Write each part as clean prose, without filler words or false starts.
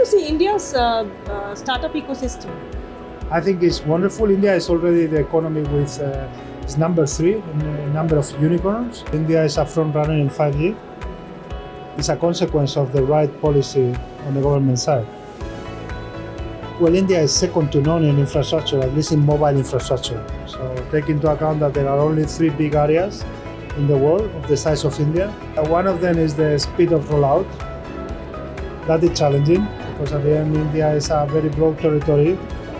see India's startup ecosystem? I think it's wonderful. India is already the economy with is number 3 in the number of unicorns. India is a front runner in 5G. It's a consequence of the right policy on the government side. Well, India is second to none in infrastructure, at least in mobile infrastructure. So take into account that there are only 3 big areas in the world of the size of India. One of them is the speed of rollout. That is challenging because at the end India is a very broad territory,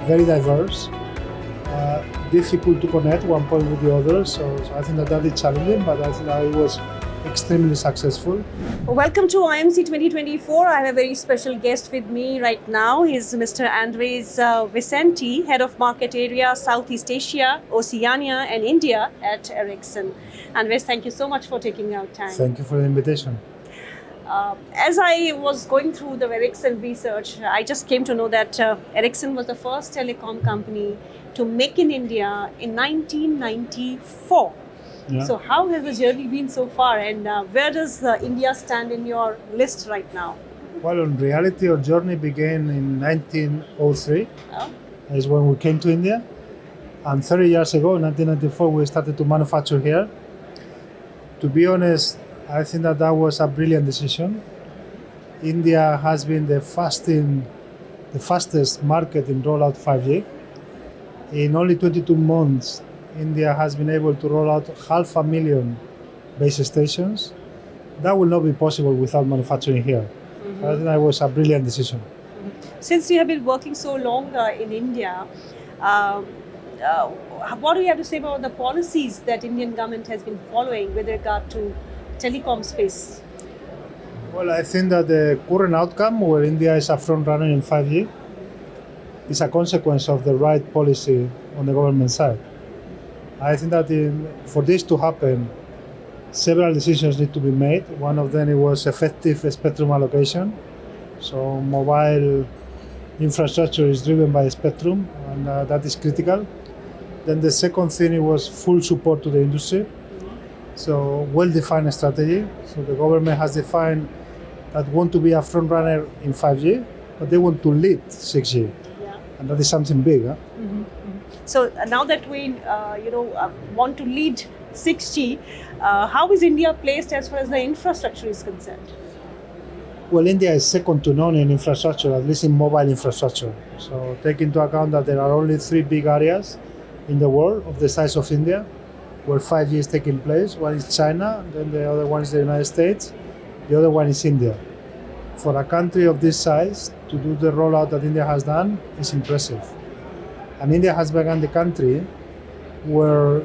very diverse, difficult to connect one point with the other. So I think that is challenging, but I think that it was extremely successful. Welcome to IMC 2024. I have a very special guest with me right now. He's Mr. Andres Vicente, Head of Market Area, Southeast Asia, Oceania and India at Ericsson. Andres, thank you so much for taking out time. Thank you for the invitation. As I was going through the Ericsson research, I just came to know that Ericsson was the first telecom company to make in India in 1994. Yeah. So how has the journey been so far, and where does India stand in your list right now? Well, in reality, our journey began in 1903. Oh. Is when we came to India. And 30 years ago, in 1994, we started to manufacture here. To be honest, I think that was a brilliant decision. India has been the fastest market in rollout 5G. In only 22 months, India has been able to roll out 500,000 base stations. That will not be possible without manufacturing here. Mm-hmm. I think that was a brilliant decision. Since you have been working so long in India, what do you have to say about the policies that Indian government has been following with regard to telecom space? Well, I think that the current outcome, where India is a front runner in 5G, is a consequence of the right policy on the government side. I think that for this to happen, several decisions need to be made. One of them was effective spectrum allocation. So mobile infrastructure is driven by spectrum, and that is critical. Then the second thing was full support to the industry. So well-defined strategy. So the government has defined that want to be a front runner in 5G, but they want to lead 6G. Yeah. And that is something big. Huh? Mm-hmm. So now that we want to lead 6G, how is India placed as far as the infrastructure is concerned? Well, India is second to none in infrastructure, at least in mobile infrastructure. So take into account that there are only 3 big areas in the world of the size of India where 5G is taking place. One is China, then the other one is the United States, the other one is India. For a country of this size to do the rollout that India has done is impressive. And India has begun the country where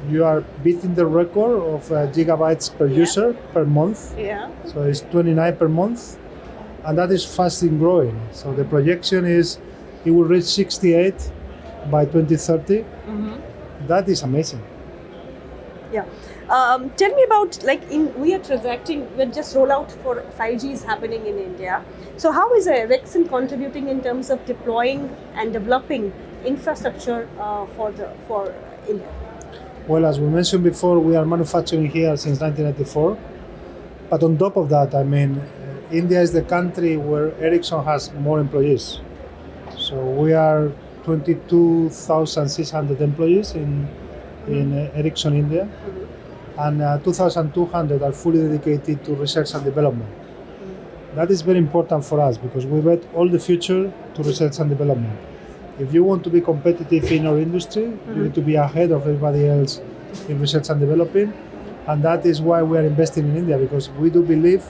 you are beating the record of gigabytes per user per month. Yeah. So it's 29 per month, and that is fast in growing. So the projection is it will reach 68 by 2030. Mm-hmm. That is amazing. Yeah. Tell me about, we are transacting when just rollout for 5G is happening in India. So how is Ericsson contributing in terms of deploying and developing infrastructure for India? Well, as we mentioned before, we are manufacturing here since 1994. But on top of that, India is the country where Ericsson has more employees. So we are 22,600 employees in Ericsson India. Mm-hmm. And 2,200 are fully dedicated to research and development. Mm-hmm. That is very important for us because we bet all the future to research and development. If you want to be competitive in our industry, mm-hmm. you need to be ahead of everybody else in research and development. And that is why we are investing in India, because we do believe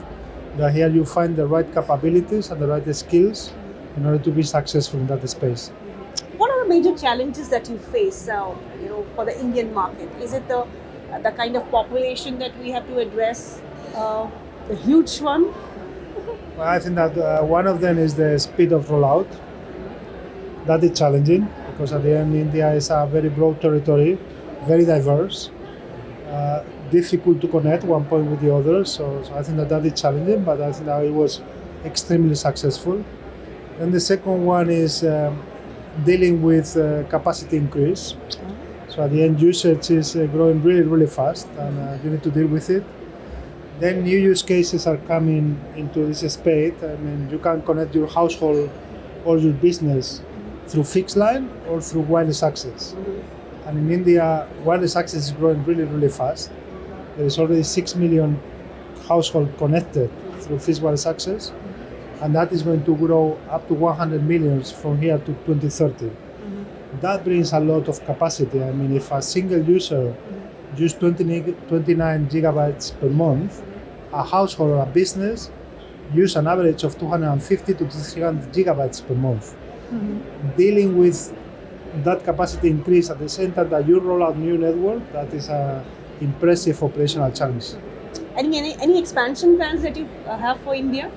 that here you find the right capabilities and the right skills in order to be successful in that space. What are the major challenges that you face for the Indian market? Is it the kind of population that we have to address, the huge one? Well, I think that one of them is the speed of rollout. That is challenging because at the end India is a very broad territory, very diverse, difficult to connect one point with the other. So I think that is challenging, but I think that it was extremely successful. And the second one is dealing with capacity increase. So at the end usage is growing really, really fast, and you need to deal with it. Then new use cases are coming into this space. I mean, you can connect your household or your business through fixed line or through wireless access. And in India, wireless access is growing really, really fast. There is already 6 million households connected through fixed wireless access, and that is going to grow up to 100 million from here to 2030. That brings a lot of capacity. I mean, if a single user uses 29 gigabytes per month, a household or a business use an average of 250 to 300 gigabytes per month. Dealing with that capacity increase at the same time that you roll out new network, that is an impressive operational challenge. Any expansion plans that you have for India?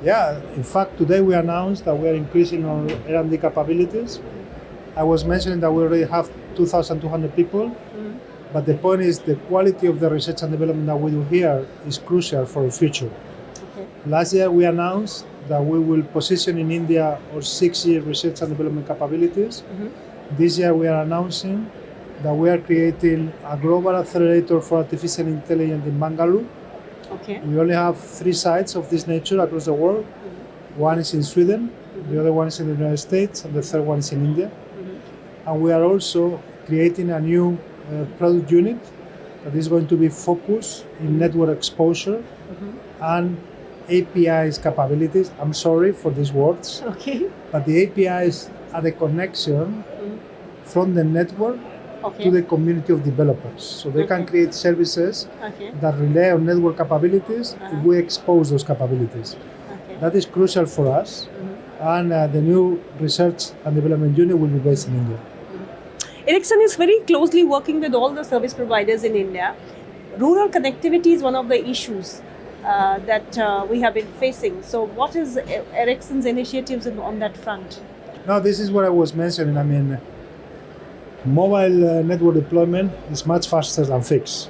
Yeah, in fact, today we announced that we are increasing our R&D capabilities. I was mentioning that we already have 2,200 people, but the point is the quality of the research and development that we do here is crucial for the future. Okay. Last year we announced that we will position in India our 6-year research and development capabilities. This year we are announcing that we are creating a global accelerator for artificial intelligence in Bangalore. Okay. We only have 3 sites of this nature across the world. One is in Sweden, the other one is in the United States, and the third one is in India. And we are also creating a new product unit that is going to be focused in network exposure and APIs capabilities. I'm sorry for these words, Okay. but the APIs are the connection from the network Okay. to the community of developers. So they can create services Okay. that rely on network capabilities if we expose those capabilities. Okay. That is crucial for us. And the new research and development unit will be based in India. Ericsson is very closely working with all the service providers in India. Rural connectivity is one of the issues that we have been facing. So what is Ericsson's initiatives on that front? Now, this is what I was mentioning. I mean, mobile network deployment is much faster than fixed.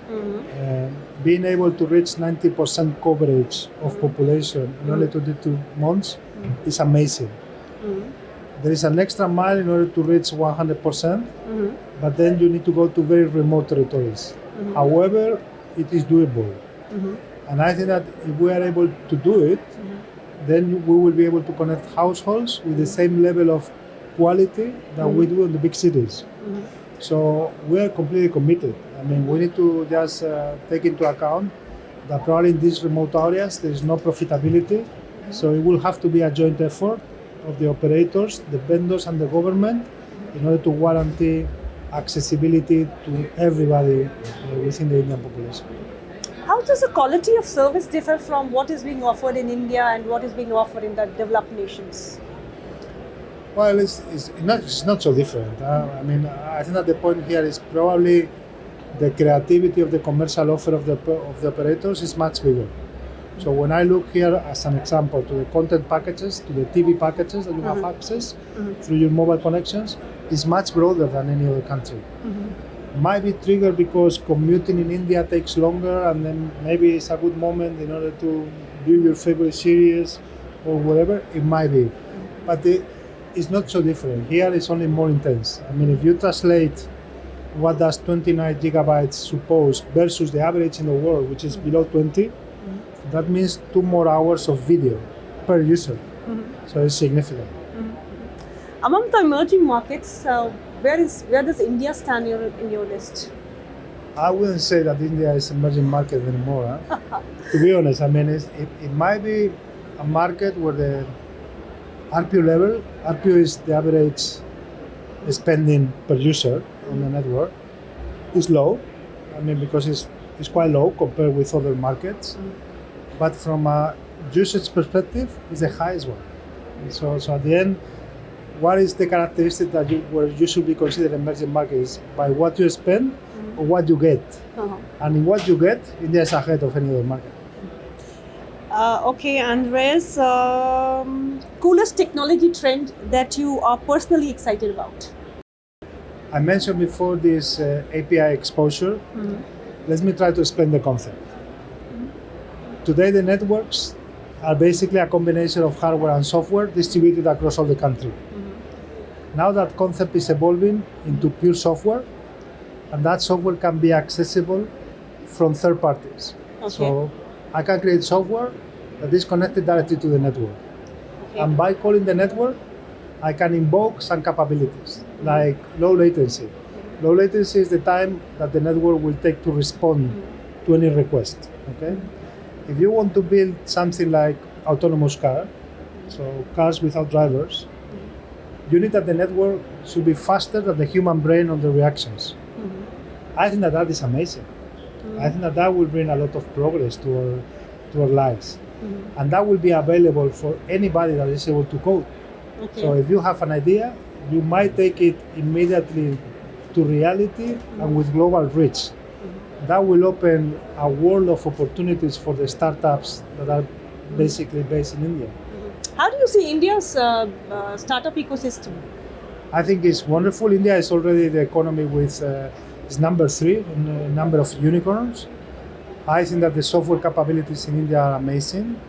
Being able to reach 90% coverage of population in only 22 months is amazing. There is an extra mile in order to reach 100%, but then you need to go to very remote territories. However, it is doable. And I think that if we are able to do it, then we will be able to connect households with the same level of quality that we do in the big cities. So we are completely committed. I mean, we need to just take into account that probably in these remote areas there is no profitability. So it will have to be a joint effort of the operators, the vendors, and the government in order to guarantee accessibility to everybody within the Indian population. How does the quality of service differ from what is being offered in India and what is being offered in the developed nations? Well, it's not so different. I mean, I think that the point here is probably the creativity of the commercial offer of the operators is much bigger. So when I look here as an example to the content packages, to the TV packages that you have access through your mobile connections, is much broader than any other country. Might be triggered because commuting in India takes longer, and then maybe it's a good moment in order to view your favorite series or whatever. It might be, but it's not so different. Here it's only more intense. I mean, if you translate what does 29 gigabytes suppose versus the average in the world, which is below 20, that means 2 more hours of video per user. So it's significant. Among the emerging markets, where does India stand in your list? I wouldn't say that India is an emerging market anymore. To be honest, I mean, it might be a market where the RPU level, RPU is the average spending per user on the network, is low. I mean, because it's quite low compared with other markets. But from a usage perspective, it's the highest one. So at the end, what is the characteristic that where you should be considered emerging markets? By what you spend or what you get. And in what you get, India is ahead of any other market. Okay, Andres, coolest technology trend that you are personally excited about? I mentioned before this API exposure. Let me try to explain the concept. Today, the networks are basically a combination of hardware and software distributed across all the country. Now that concept is evolving into pure software, and that software can be accessible from third parties. Okay. So I can create software that is connected directly to the network. Okay. And by calling the network, I can invoke some capabilities like low latency. Low latency is the time that the network will take to respond to any request. Okay. If you want to build something like autonomous car, so cars without drivers, you need that the network should be faster than the human brain on the reactions. I think that is amazing. I think that will bring a lot of progress to our lives. And that will be available for anybody that is able to code. Okay. So if you have an idea, you might take it immediately to reality and with global reach. That will open a world of opportunities for the startups that are basically based in India. How do you see India's startup ecosystem? I think it's wonderful. India is already the economy with is number 3 in the number of unicorns. I think that the software capabilities in India are amazing.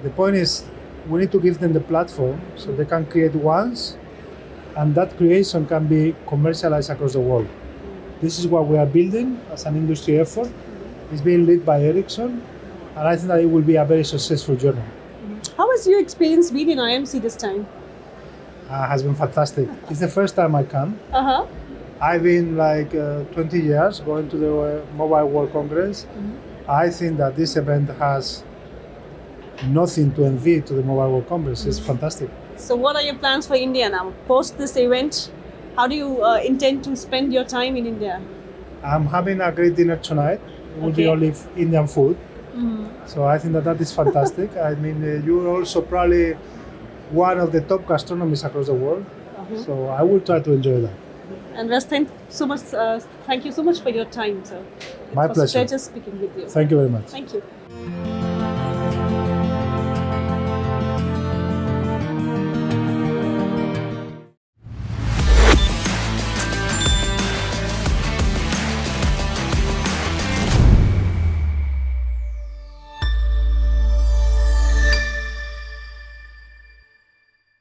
The point is, we need to give them the platform so they can create once, and that creation can be commercialized across the world. This is what we are building as an industry effort. It's being led by Ericsson, and I think that it will be a very successful journey. How has your experience been in IMC this time? Has been fantastic. It's the first time I come. Uh-huh. I've been like 20 years going to the Mobile World Congress. I think that this event has nothing to envy to the Mobile World Congress. It's fantastic. So what are your plans for India now? Post this event, how do you intend to spend your time in India? I'm having a great dinner tonight. It will be only Indian food. So I think that is fantastic. I mean, you're also probably one of the top gastronomies across the world. So I will try to enjoy that. And Wes, thank you so much for your time, sir. My It was pleasure. a pleasure speaking with you. Thank you very much. Thank you.